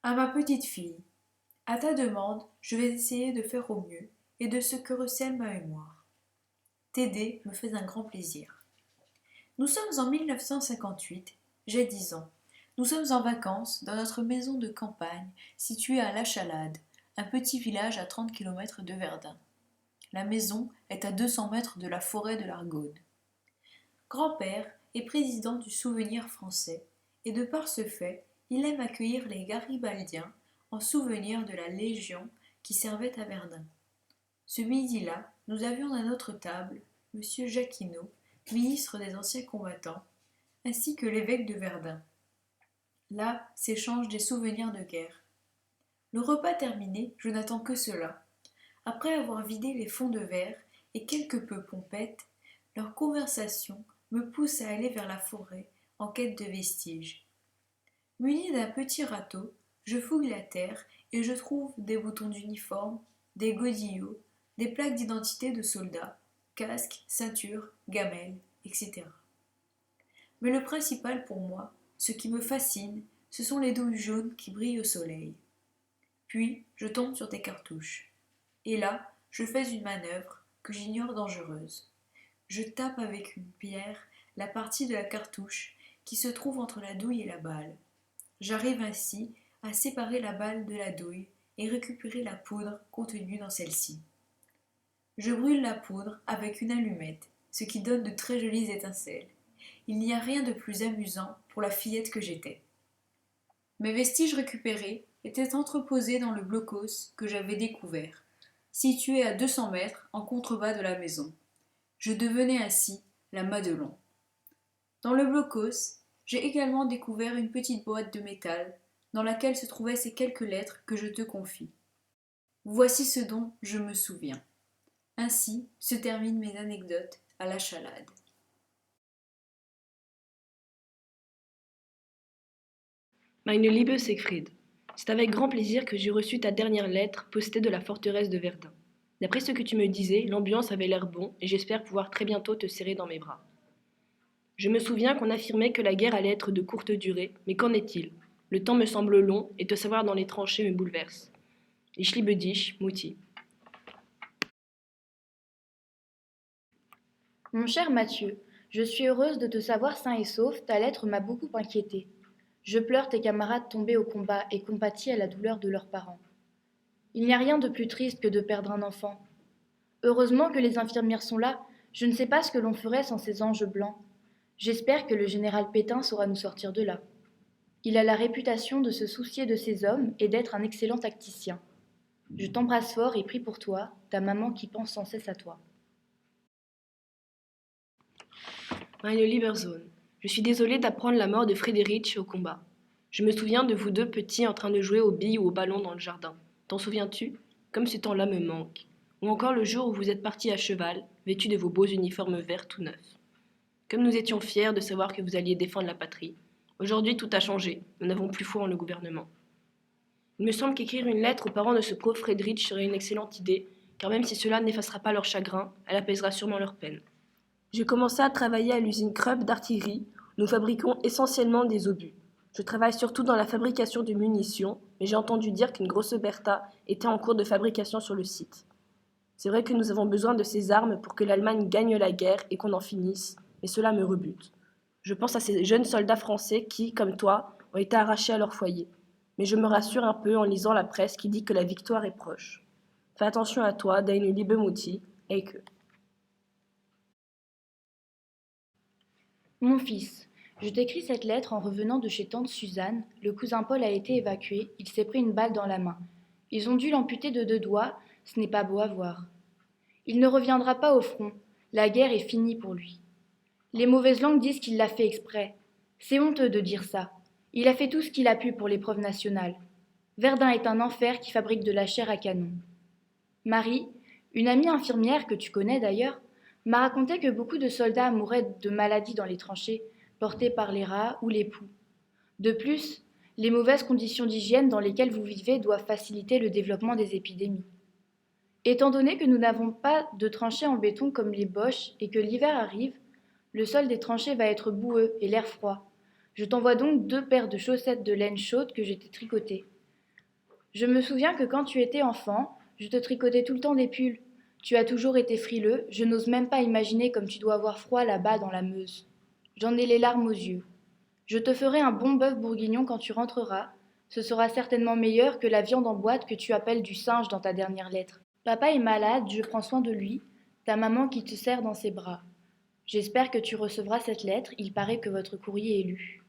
À ma petite fille, à ta demande, je vais essayer de faire au mieux et de ce que recèle ma mémoire. T'aider me fait un grand plaisir. Nous sommes en 1958, j'ai 10 ans. Nous sommes en vacances dans notre maison de campagne située à La Chalade, un petit village à 30 kilomètres de Verdun. La maison est à 200 mètres de la forêt de l'Argonne. Grand-père est président du Souvenir français et de par ce fait, il aime accueillir les garibaldiens en souvenir de la Légion qui servait à Verdun. Ce midi-là, nous avions à notre table monsieur Jacquinot, ministre des anciens combattants, ainsi que l'évêque de Verdun. Là s'échangent des souvenirs de guerre. Le repas terminé, je n'attends que cela. Après avoir vidé les fonds de verre et quelque peu pompette, leur conversation me pousse à aller vers la forêt en quête de vestiges. Muni d'un petit râteau, je fouille la terre et je trouve des boutons d'uniforme, des godillots, des plaques d'identité de soldats, casques, ceintures, gamelles, etc. Mais le principal pour moi, ce qui me fascine, ce sont les douilles jaunes qui brillent au soleil. Puis je tombe sur des cartouches. Et là, je fais une manœuvre que j'ignore dangereuse. Je tape avec une pierre la partie de la cartouche qui se trouve entre la douille et la balle. J'arrive ainsi à séparer la balle de la douille et récupérer la poudre contenue dans celle-ci. Je brûle la poudre avec une allumette, ce qui donne de très jolies étincelles. Il n'y a rien de plus amusant pour la fillette que j'étais. Mes vestiges récupérés étaient entreposés dans le blocos que j'avais découvert, situé à 200 mètres en contrebas de la maison. Je devenais ainsi la Madelon. Dans le blocos, j'ai également découvert une petite boîte de métal dans laquelle se trouvaient ces quelques lettres que je te confie. Voici ce dont je me souviens. Ainsi se terminent mes anecdotes à la Chalade. Meine liebe Siegfried, c'est avec grand plaisir que j'ai reçu ta dernière lettre postée de la forteresse de Verdun. D'après ce que tu me disais, l'ambiance avait l'air bon et j'espère pouvoir très bientôt te serrer dans mes bras. Je me souviens qu'on affirmait que la guerre allait être de courte durée, mais qu'en est-il? Le temps me semble long et te savoir dans les tranchées me bouleverse. Ich liebe dich, Mutti. Mon cher Mathieu, je suis heureuse de te savoir sain et sauf, ta lettre m'a beaucoup inquiétée. Je pleure tes camarades tombés au combat et compatis à la douleur de leurs parents. Il n'y a rien de plus triste que de perdre un enfant. Heureusement que les infirmières sont là, je ne sais pas ce que l'on ferait sans ces anges blancs. J'espère que le général Pétain saura nous sortir de là. Il a la réputation de se soucier de ses hommes et d'être un excellent tacticien. Je t'embrasse fort et prie pour toi, ta maman qui pense sans cesse à toi. Meine liebe Sohn, je suis désolée d'apprendre la mort de Friedrich au combat. Je me souviens de vous deux petits en train de jouer aux billes ou au ballon dans le jardin. T'en souviens-tu? Comme ce temps-là me manque. Ou encore le jour où vous êtes partis à cheval, vêtus de vos beaux uniformes verts tout neufs. Comme nous étions fiers de savoir que vous alliez défendre la patrie. Aujourd'hui, tout a changé. Nous n'avons plus foi en le gouvernement. Il me semble qu'écrire une lettre aux parents de ce pauvre Friedrich serait une excellente idée, car même si cela n'effacera pas leur chagrin, elle apaisera sûrement leur peine. J'ai commencé à travailler à l'usine Krupp d'artillerie. Nous fabriquons essentiellement des obus. Je travaille surtout dans la fabrication de munitions, mais j'ai entendu dire qu'une grosse Bertha était en cours de fabrication sur le site. C'est vrai que nous avons besoin de ces armes pour que l'Allemagne gagne la guerre et qu'on en finisse, mais cela me rebute. Je pense à ces jeunes soldats français qui, comme toi, ont été arrachés à leur foyer. Mais je me rassure un peu en lisant la presse qui dit que la victoire est proche. Fais attention à toi, deine liebe Mutti, et que... Mon fils, je t'écris cette lettre en revenant de chez tante Suzanne. Le cousin Paul a été évacué, il s'est pris une balle dans la main. Ils ont dû l'amputer de 2 doigts, ce n'est pas beau à voir. Il ne reviendra pas au front, la guerre est finie pour lui. Les mauvaises langues disent qu'il l'a fait exprès. C'est honteux de dire ça. Il a fait tout ce qu'il a pu pour l'épreuve nationale. Verdun est un enfer qui fabrique de la chair à canon. Marie, une amie infirmière que tu connais d'ailleurs, m'a raconté que beaucoup de soldats mouraient de maladies dans les tranchées, portées par les rats ou les poux. De plus, les mauvaises conditions d'hygiène dans lesquelles vous vivez doivent faciliter le développement des épidémies. Étant donné que nous n'avons pas de tranchées en béton comme les Boches et que l'hiver arrive, le sol des tranchées va être boueux et l'air froid. Je t'envoie donc 2 paires de chaussettes de laine chaude que j'ai tricotées. Je me souviens que quand tu étais enfant, je te tricotais tout le temps des pulls. Tu as toujours été frileux, je n'ose même pas imaginer comme tu dois avoir froid là-bas dans la Meuse. J'en ai les larmes aux yeux. Je te ferai un bon bœuf bourguignon quand tu rentreras. Ce sera certainement meilleur que la viande en boîte que tu appelles du singe dans ta dernière lettre. Papa est malade, je prends soin de lui. Ta maman qui te serre dans ses bras. J'espère que tu recevras cette lettre, il paraît que votre courrier est lu.